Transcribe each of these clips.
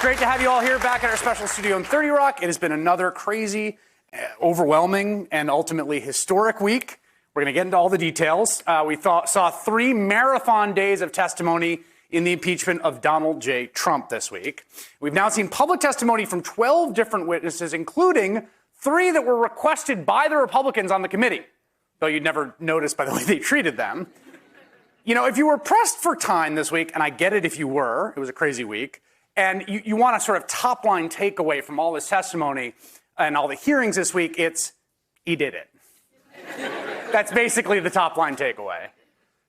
great to have you all here back at our special studio in 30 Rock. It has been another crazy, overwhelming, and ultimately historic week. We're going to get into all the details. We saw 3 marathon days of testimony in the impeachment of Donald J. Trump this week. We've now seen public testimony from 12 different witnesses, including 3 that were requested by the Republicans on the committee, though you'd never notice by the way they treated them. You know, if you were pressed for time this week, and I get it if you were, it was a crazy week, and you want a sort of top-line takeaway from all this testimony and all the hearings this week, it's, he did it. That's basically the top-line takeaway.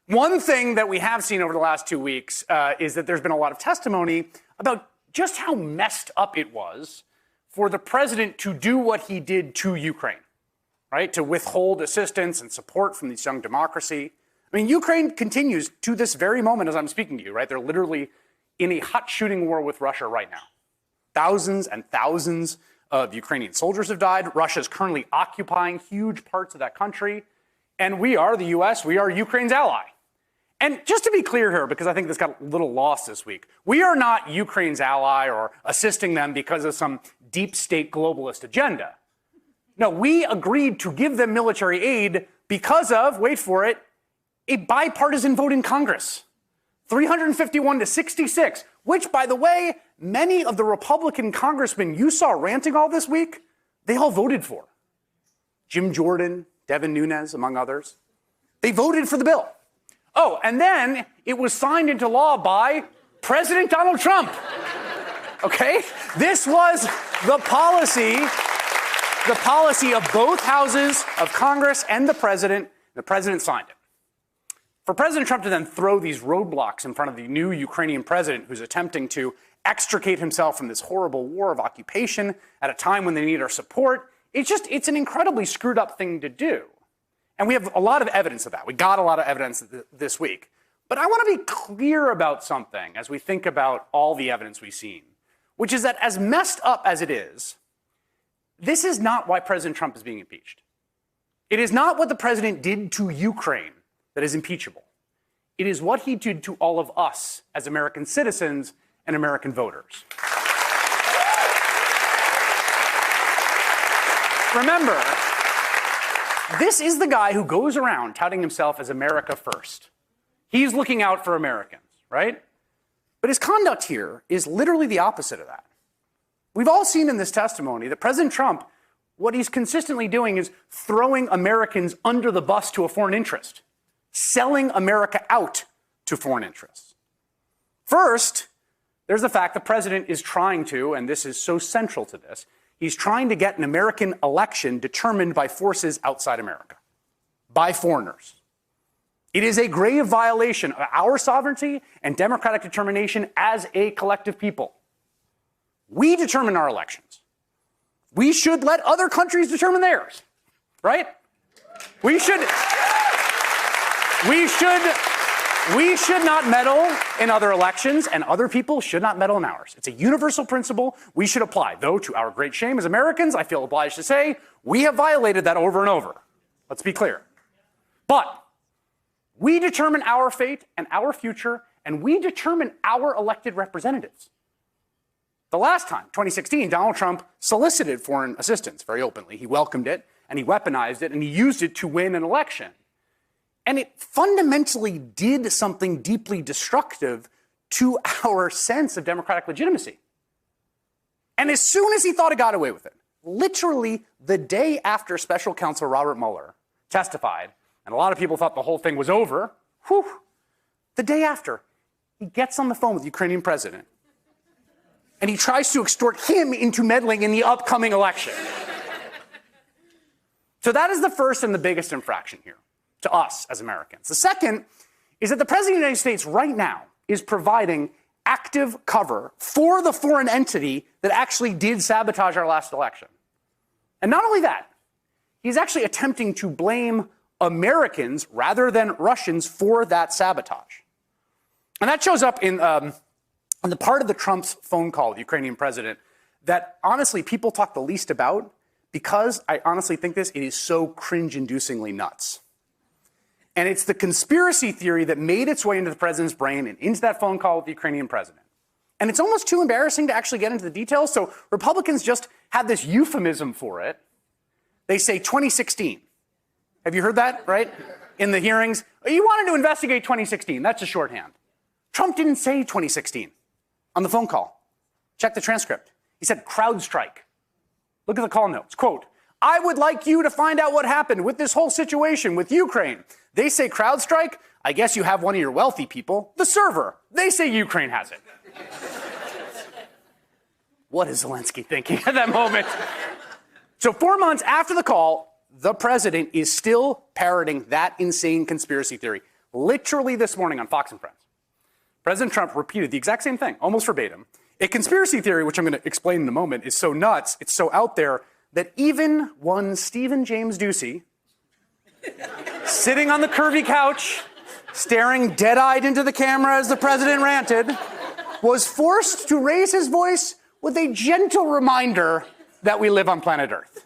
One thing that we have seen over the last 2 weeks is that there's been a lot of testimony about just how messed up it was for the president to do what he did to Ukraine, right? To withhold assistance and support from this young democracy. I mean, Ukraine continues to this very moment as I'm speaking to you, right? They're literally in a hot shooting war with Russia right now. Thousands and thousands of Ukrainian soldiers have died. Russia is currently occupying huge parts of that country. And we are, the U.S., we are Ukraine's ally. And just to be clear here, because I think this got a little lost this week, we are not Ukraine's ally or assisting them because of some deep state globalist agenda. No, we agreed to give them military aid because of, wait for it, a bipartisan vote in Congress. 351 to 66, which, by the way, many of the Republican congressmen you saw ranting all this week, they all voted for. Jim Jordan, Devin Nunes, among others. They voted for the bill. Oh, and then it was signed into law by President Donald Trump. Okay? This was the policy of both houses of Congress and the president. The president signed it. For President Trump to then throw these roadblocks in front of the new Ukrainian president who's attempting to extricate himself from this horrible war of occupation at a time when they need our support, it's an incredibly screwed up thing to do. And we have a lot of evidence of that. We got a lot of evidence this week. But I want to be clear about something as we think about all the evidence we've seen, which is that as messed up as it is, this is not why President Trump is being impeached. It is not what the president did to Ukraine that is impeachable. It is what he did to all of us as American citizens and American voters. Remember, this is the guy who goes around touting himself as America first. He's looking out for Americans, right? But his conduct here is literally the opposite of that. We've all seen in this testimony that President Trump, what he's consistently doing is throwing Americans under the bus to a foreign interest, selling America out to foreign interests. First, there's the fact the president is trying to, and this is so central to this, he's trying to get an American election determined by forces outside America, by foreigners. It is a grave violation of our sovereignty and democratic determination as a collective people. We determine our elections. We should let other countries determine theirs, right? We should not meddle in other elections, and other people should not meddle in ours. It's a universal principle we should apply. Though, to our great shame as Americans, I feel obliged to say, we have violated that over and over. Let's be clear. But we determine our fate and our future, and we determine our elected representatives. The last time, 2016, Donald Trump solicited foreign assistance very openly. He welcomed it, and he weaponized it, and he used it to win an election. And it fundamentally did something deeply destructive to our sense of democratic legitimacy. And as soon as he thought he got away with it, literally the day after Special Counsel Robert Mueller testified, and a lot of people thought the whole thing was over, the day after, he gets on the phone with the Ukrainian president, and he tries to extort him into meddling in the upcoming election. So that is the first and the biggest infraction here to us as Americans. The second is that the President of the United States right now is providing active cover for the foreign entity that actually did sabotage our last election. And not only that, he's actually attempting to blame Americans rather than Russians for that sabotage. And that shows up in the part of the Trump's phone call with the Ukrainian president that honestly people talk the least about because I honestly think it is so cringe-inducingly nuts. And it's the conspiracy theory that made its way into the president's brain and into that phone call with the Ukrainian president. And it's almost too embarrassing to actually get into the details. So Republicans just had this euphemism for it. They say 2016. Have you heard that, right? In the hearings? You wanted to investigate 2016. That's a shorthand. Trump didn't say 2016 on the phone call. Check the transcript. He said CrowdStrike. Look at the call notes. Quote, I would like you to find out what happened with this whole situation with Ukraine. They say CrowdStrike. I guess you have one of your wealthy people, the server. They say Ukraine has it. What is Zelensky thinking at that moment? So 4 months after the call, the president is still parroting that insane conspiracy theory. Literally this morning on Fox and Friends, President Trump repeated the exact same thing, almost verbatim. A conspiracy theory, which I'm going to explain in a moment, is so nuts, it's so out there, that even one Stephen James Ducey, sitting on the curvy couch, staring dead-eyed into the camera as the president ranted, was forced to raise his voice with a gentle reminder that we live on planet Earth.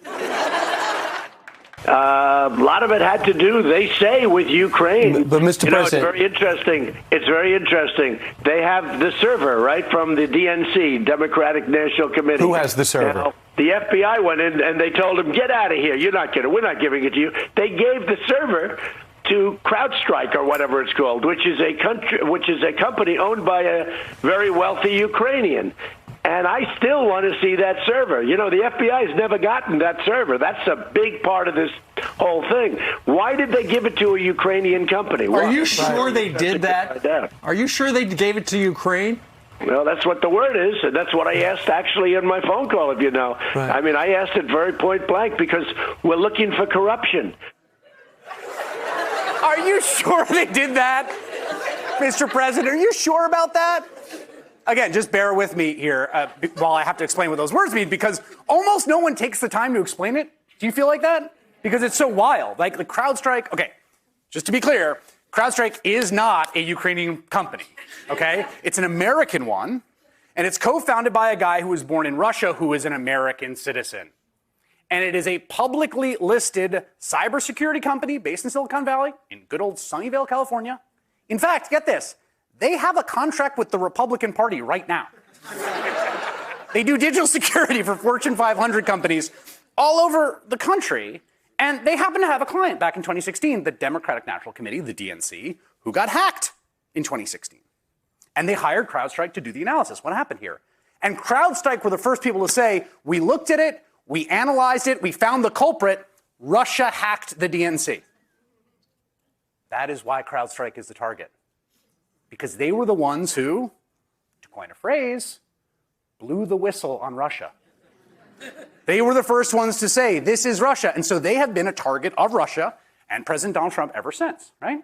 A lot of it had to do, they say, with Ukraine. But Mr. President, it's very interesting. It's very interesting. They have the server, right, from the DNC, Democratic National Committee. Who has the server? Now, the FBI went in and they told him, get out of here. You're not kidding. We're not giving it to you. They gave the server to CrowdStrike or whatever it's called, which is a company owned by a very wealthy Ukrainian. And I still want to see that server. You know, the FBI has never gotten that server. That's a big part of this whole thing. Why did they give it to a Ukrainian company? Are you sure they did that? Are you sure they gave it to Ukraine? Well, that's what the word is, and that's what I asked actually in my phone call, if you know. Right. I mean, I asked it very point blank because we're looking for corruption. Are you sure they did that, Mr. President? Are you sure about that? Again, just bear with me here while I have to explain what those words mean, because almost no one takes the time to explain it. Do you feel like that? Because it's so wild. Like the CrowdStrike, okay, just to be clear, CrowdStrike is not a Ukrainian company, okay? It's an American one, and it's co-founded by a guy who was born in Russia who is an American citizen. And it is a publicly listed cybersecurity company based in Silicon Valley, in good old Sunnyvale, California. In fact, get this, they have a contract with the Republican Party right now. They do digital security for Fortune 500 companies all over the country. And they happen to have a client back in 2016, the Democratic National Committee, the DNC, who got hacked in 2016. And they hired CrowdStrike to do the analysis. What happened here? And CrowdStrike were the first people to say, we looked at it, we analyzed it, we found the culprit. Russia hacked the DNC. That is why CrowdStrike is the target. Because they were the ones who, to coin a phrase, blew the whistle on Russia. They were the first ones to say, this is Russia. And so they have been a target of Russia and President Donald Trump ever since, right?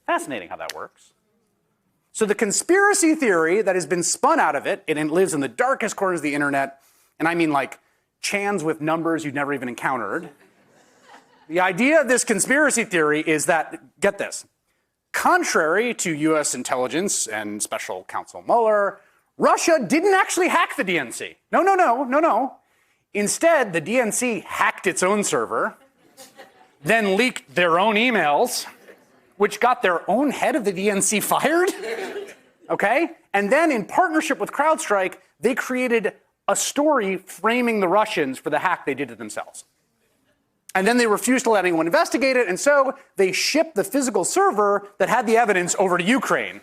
Fascinating how that works. So the conspiracy theory that has been spun out of it, and it lives in the darkest corners of the internet, and I mean like chans with numbers you've never even encountered. The idea of this conspiracy theory is that, get this, contrary to U.S. intelligence and special counsel Mueller, Russia didn't actually hack the DNC. No. Instead, the DNC hacked its own server, then leaked their own emails, which got their own head of the DNC fired, okay? And then in partnership with CrowdStrike, they created a story framing the Russians for the hack they did to themselves. And then they refused to let anyone investigate it, and so they shipped the physical server that had the evidence over to Ukraine.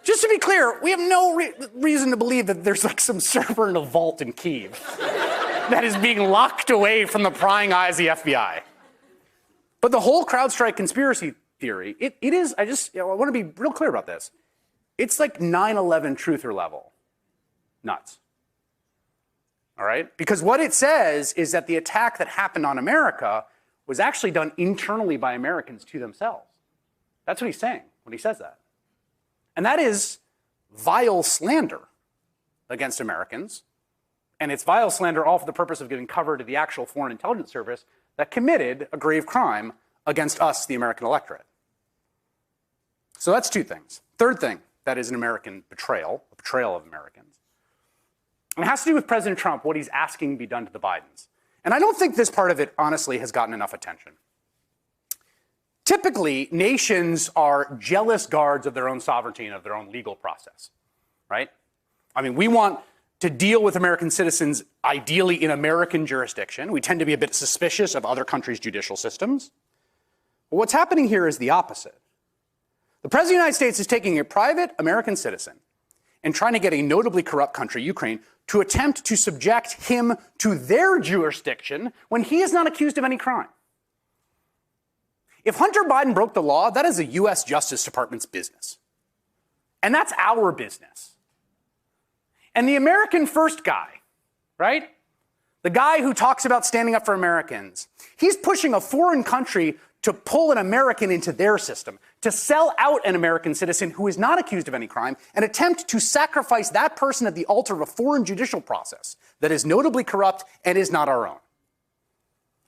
Just to be clear, we have no reason to believe that there's like some server in a vault in Kyiv that is being locked away from the prying eyes of the FBI. But the whole CrowdStrike conspiracy theory, it is, I want to be real clear about this. It's like 9/11 truther level. Nuts. All right? Because what it says is that the attack that happened on America was actually done internally by Americans to themselves. That's what he's saying when he says that. And that is vile slander against Americans. And it's vile slander all for the purpose of giving cover to the actual Foreign Intelligence Service that committed a grave crime against us, the American electorate. So that's two things. Third thing, that is an American betrayal, a betrayal of Americans. And it has to do with President Trump, what he's asking be done to the Bidens. And I don't think this part of it, honestly, has gotten enough attention. Typically, nations are jealous guards of their own sovereignty and of their own legal process, right? I mean, we want to deal with American citizens ideally in American jurisdiction. We tend to be a bit suspicious of other countries' judicial systems. But what's happening here is the opposite. The President of the United States is taking a private American citizen and trying to get a notably corrupt country, Ukraine, to attempt to subject him to their jurisdiction when he is not accused of any crime. If Hunter Biden broke the law, that is the U.S. Justice Department's business. And that's our business. And the American first guy, right? The guy who talks about standing up for Americans, he's pushing a foreign country to pull an American into their system, to sell out an American citizen who is not accused of any crime, and attempt to sacrifice that person at the altar of a foreign judicial process that is notably corrupt and is not our own.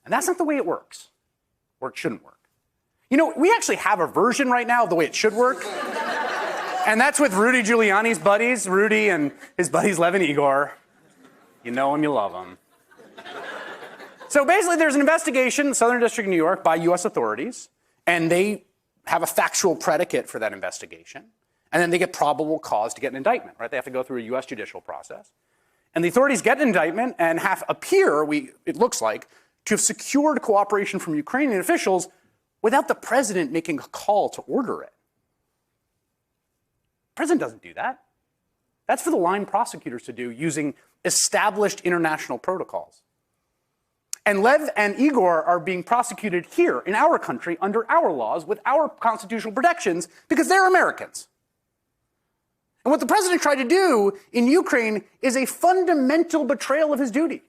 And that's not the way it works, or it shouldn't work. You know, we actually have a version right now of the way it should work. And that's with Rudy Giuliani's buddies, Rudy and his buddies Lev and Igor. You know him, you love him. So basically, there's an investigation in the Southern District of New York by U.S. authorities, and they have a factual predicate for that investigation. And then they get probable cause to get an indictment, right? They have to go through a U.S. judicial process. And the authorities get an indictment and it looks like, to have secured cooperation from Ukrainian officials without the president making a call to order it. The president doesn't do that. That's for the line prosecutors to do using established international protocols. And Lev and Igor are being prosecuted here in our country under our laws with our constitutional protections because they're Americans. And what the president tried to do in Ukraine is a fundamental betrayal of his duty.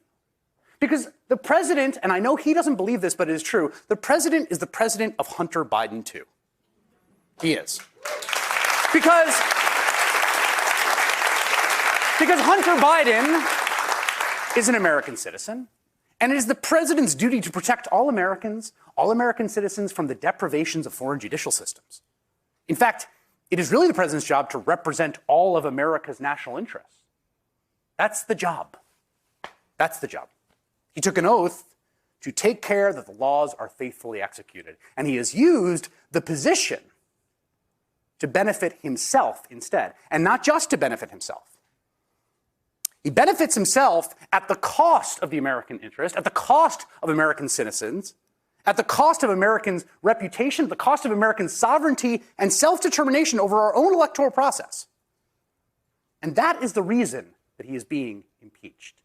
Because the president, and I know he doesn't believe this, but it is true, the president is the president of Hunter Biden too. He is. Because Hunter Biden is an American citizen, and it is the president's duty to protect all American citizens from the deprivations of foreign judicial systems. In fact, it is really the president's job to represent all of America's national interests. That's the job. That's the job. He took an oath to take care that the laws are faithfully executed. And he has used the position to benefit himself instead, and not just to benefit himself. He benefits himself at the cost of the American interest, at the cost of American citizens, at the cost of Americans' reputation, at the cost of American sovereignty and self-determination over our own electoral process. And that is the reason that he is being impeached.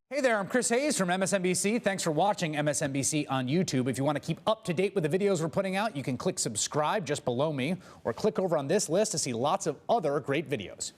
Hey there, I'm Chris Hayes from MSNBC. Thanks for watching MSNBC on YouTube. If you want to keep up to date with the videos we're putting out, you can click subscribe just below me or click over on this list to see lots of other great videos.